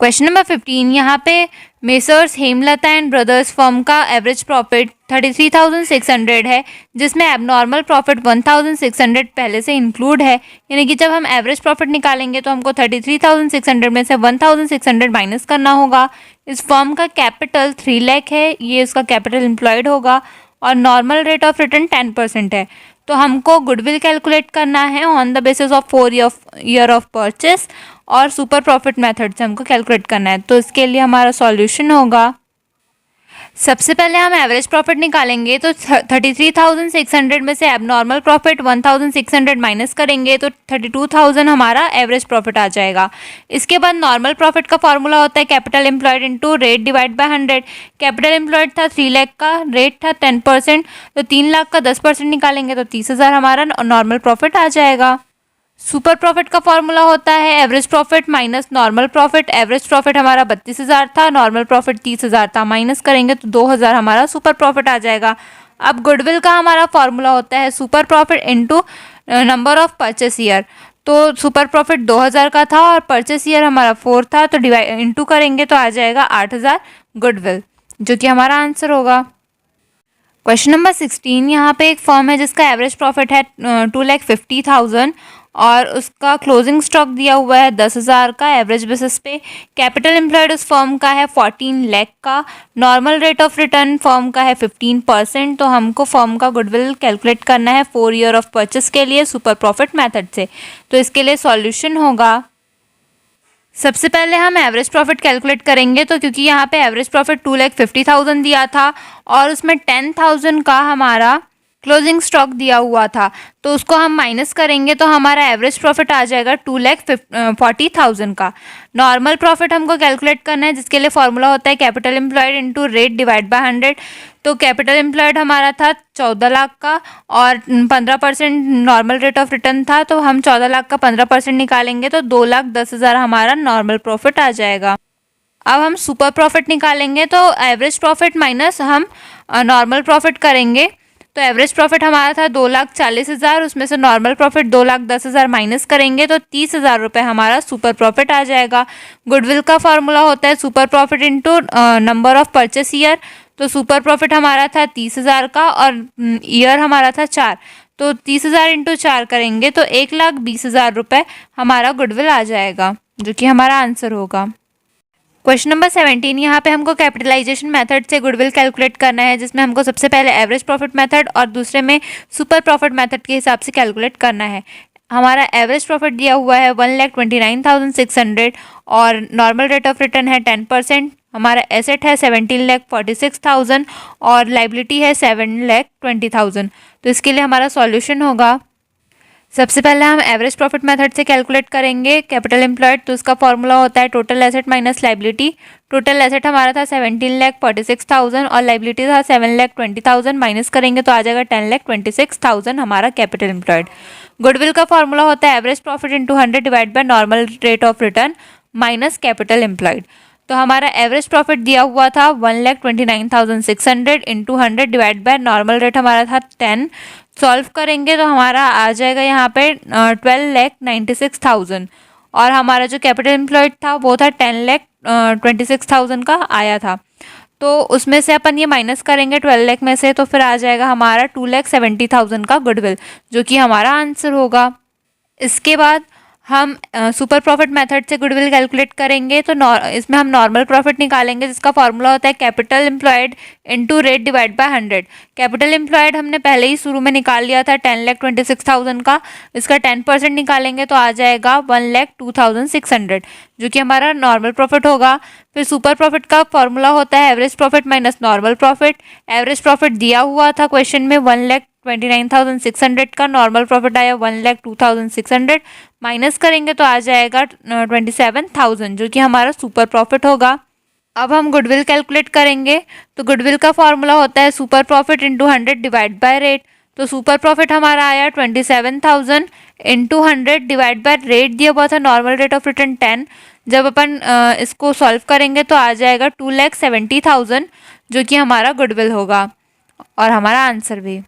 Question number 15 यहाँ पे messrs Hemlata and brothers firm का एवरेज प्रॉफिट 33,600 है, जिसमें एबनॉर्मल प्रॉफिट 1,600 पहले से इंक्लूड है। यानी कि जब हम एवरेज प्रॉफिट निकालेंगे तो हमको 33,600 में से 1,600 माइनस करना होगा। इस फर्म का कैपिटल 3 लाख है, ये उसका कैपिटल एम्प्लॉयड होगा और नॉर्मल रेट ऑफ रिटर्न 10% है। तो हमको गुडविल कैलकुलेट करना है on the basis of 4 year of purchase और सुपर प्रॉफिट मेथड से हमको कैलकुलेट करना है। तो इसके लिए हमारा सॉल्यूशन होगा, सबसे पहले हम एवरेज प्रॉफिट निकालेंगे तो 33,600 में से एबनॉर्मल प्रॉफिट 1,600 माइनस करेंगे तो 32,000 हमारा एवरेज प्रॉफिट आ जाएगा। इसके बाद नॉर्मल प्रॉफिट का फॉर्मूला होता है capital employed into rate divide by 100। Capital employed था 3 लाख का, रेट था 10%, तो 3 लाख का 10% निकालेंगे तो 30,000 हमारा नॉर्मल प्रॉफिट आ जाएगा। सुपर प्रॉफिट का फॉर्मूला होता है average profit minus normal profit. Average profit हमारा 32,000 था, नॉर्मल प्रॉफिट 30,000 था, माइनस करेंगे तो 2,000 हमारा सुपर प्रॉफिट आ जाएगा। अब गुडविल का हमारा फॉर्मूला होता है super profit into number of purchase year. तो सुपर प्रॉफिट 2,000 का था और परचेस ईयर हमारा 4 था, तो डिवाइड इनटू करेंगे तो आ जाएगा 8,000 गुडविल, जो कि हमारा आंसर होगा। क्वेश्चन नंबर 16 यहाँ पे एक फर्म है जिसका एवरेज प्रॉफिट है 2,50,000 और उसका क्लोजिंग स्टॉक दिया हुआ है 10,000 का एवरेज बेसिस पे। कैपिटल एम्प्लॉयड उस फर्म का है 14 लाख का, normal rate of return firm का है 15%। तो हमको फर्म का गुडविल कैलकुलेट करना है 4 ईयर ऑफ परचेस के लिए सुपर प्रॉफिट मेथड से। तो इसके लिए सॉल्यूशन होगा, सबसे पहले हम एवरेज प्रॉफिट कैलकुलेट करेंगे। तो क्योंकि यहाँ पे एवरेज प्रॉफिट 2,50,000 दिया था और उसमें 10,000 का हमारा क्लोजिंग स्टॉक दिया हुआ था, तो उसको हम माइनस करेंगे तो हमारा एवरेज प्रॉफिट आ जाएगा 2,40,000 का। नॉर्मल प्रॉफिट हमको कैलकुलेट करना है, जिसके लिए फॉर्मूला होता है capital employed into rate divide by 100। तो कैपिटल एम्प्लॉयड हमारा था 14 लाख का और 15% नॉर्मल रेट ऑफ रिटर्न था, तो हम 14 लाख का 15% निकालेंगे तो 2,10,000 हमारा नॉर्मल प्रॉफिट आ जाएगा। अब हम सुपर प्रॉफिट निकालेंगे तो एवरेज प्रॉफिट माइनस हम नॉर्मल प्रॉफिट करेंगे। तो एवरेज प्रॉफिट हमारा था 2,40,000, उसमें से नॉर्मल प्रॉफिट 2,10,000 माइनस करेंगे तो 30,000 रुपये हमारा सुपर प्रॉफिट आ जाएगा। गुडविल का फॉर्मूला होता है super profit into number of purchase year. तो सुपर प्रॉफिट हमारा था 30,000 का और ईयर हमारा था 4, तो 30,000 इंटू 4 करेंगे तो 1,20,000 रुपये हमारा गुडविल आ जाएगा, जो कि हमारा आंसर होगा। क्वेश्चन नंबर 17 यहाँ पे हमको कैपिटलाइजेशन मेथड से गुडविल कैलकुलेट करना है, जिसमें हमको सबसे पहले एवरेज प्रॉफिट मेथड और दूसरे में सुपर प्रॉफिट मेथड के हिसाब से कैलकुलेट करना है। हमारा एवरेज प्रॉफिट दिया हुआ है 1,29,600 और नॉर्मल रेट ऑफ रिटर्न है 10%। हमारा एसेट है 17,46,000 और लाइबिलिटी है 7,20,000। तो इसके लिए हमारा सॉल्यूशन होगा, सबसे पहले हम एवरेज प्रॉफिट मेथड से कैलकुलेट करेंगे कैपिटल एम्प्लॉयड। तो उसका फॉर्मूला होता है total asset minus liability. Total asset हमारा था 17,46,000 और लाइबिलिटी था 7,20,000, माइनस करेंगे तो आ जाएगा 10,26,000 हमारा कैपिटल एम्प्लॉयड। गुडविल का फॉर्मूला होता है average profit into 100 divide by normal rate of return minus capital employed. तो हमारा एवरेज प्रॉफिट दिया हुआ था 1,29,600 into 100 divide by normal rate हमारा था 10। सॉल्व करेंगे तो हमारा आ जाएगा यहाँ पे 12,96,000 और हमारा जो कैपिटल एम्प्लॉयड था वो था 10,26,000 का आया था। तो उसमें से अपन ये माइनस करेंगे 12 लाख में से, तो फिर आ जाएगा हमारा 2,70,000 का गुडविल, जो कि हमारा आंसर होगा। इसके बाद हम सुपर प्रॉफिट मेथड से गुडविल कैलकुलेट करेंगे। तो इसमें हम नॉर्मल प्रॉफिट निकालेंगे, जिसका फॉर्मूला होता है capital employed into rate divide by 100। Capital employed हमने पहले ही शुरू में निकाल लिया था 10,26,000 का, इसका 10% निकालेंगे तो आ जाएगा 1,02,600, जो कि हमारा नॉर्मल प्रॉफिट होगा। फिर सुपर प्रॉफिट का फॉर्मूला होता है average profit minus normal profit. Average profit दिया हुआ था क्वेश्चन में 1,29,600 का, नॉर्मल प्रॉफिट आया 1,02,600, माइनस करेंगे तो आ जाएगा 27,000, जो कि हमारा सुपर प्रॉफिट होगा। अब हम गुडविल कैलकुलेट करेंगे। तो गुडविल का फॉर्मूला होता है super profit into 100 divide by rate. तो सुपर प्रॉफिट हमारा आया 27,000 इंटू 100 डिवाइड बाय रेट दिया हुआ था नॉर्मल रेट ऑफ रिटर्न 10। जब अपन इसको सॉल्व करेंगे तो आ जाएगा 2,70,000, जो कि हमारा गुडविल होगा और हमारा आंसर भी।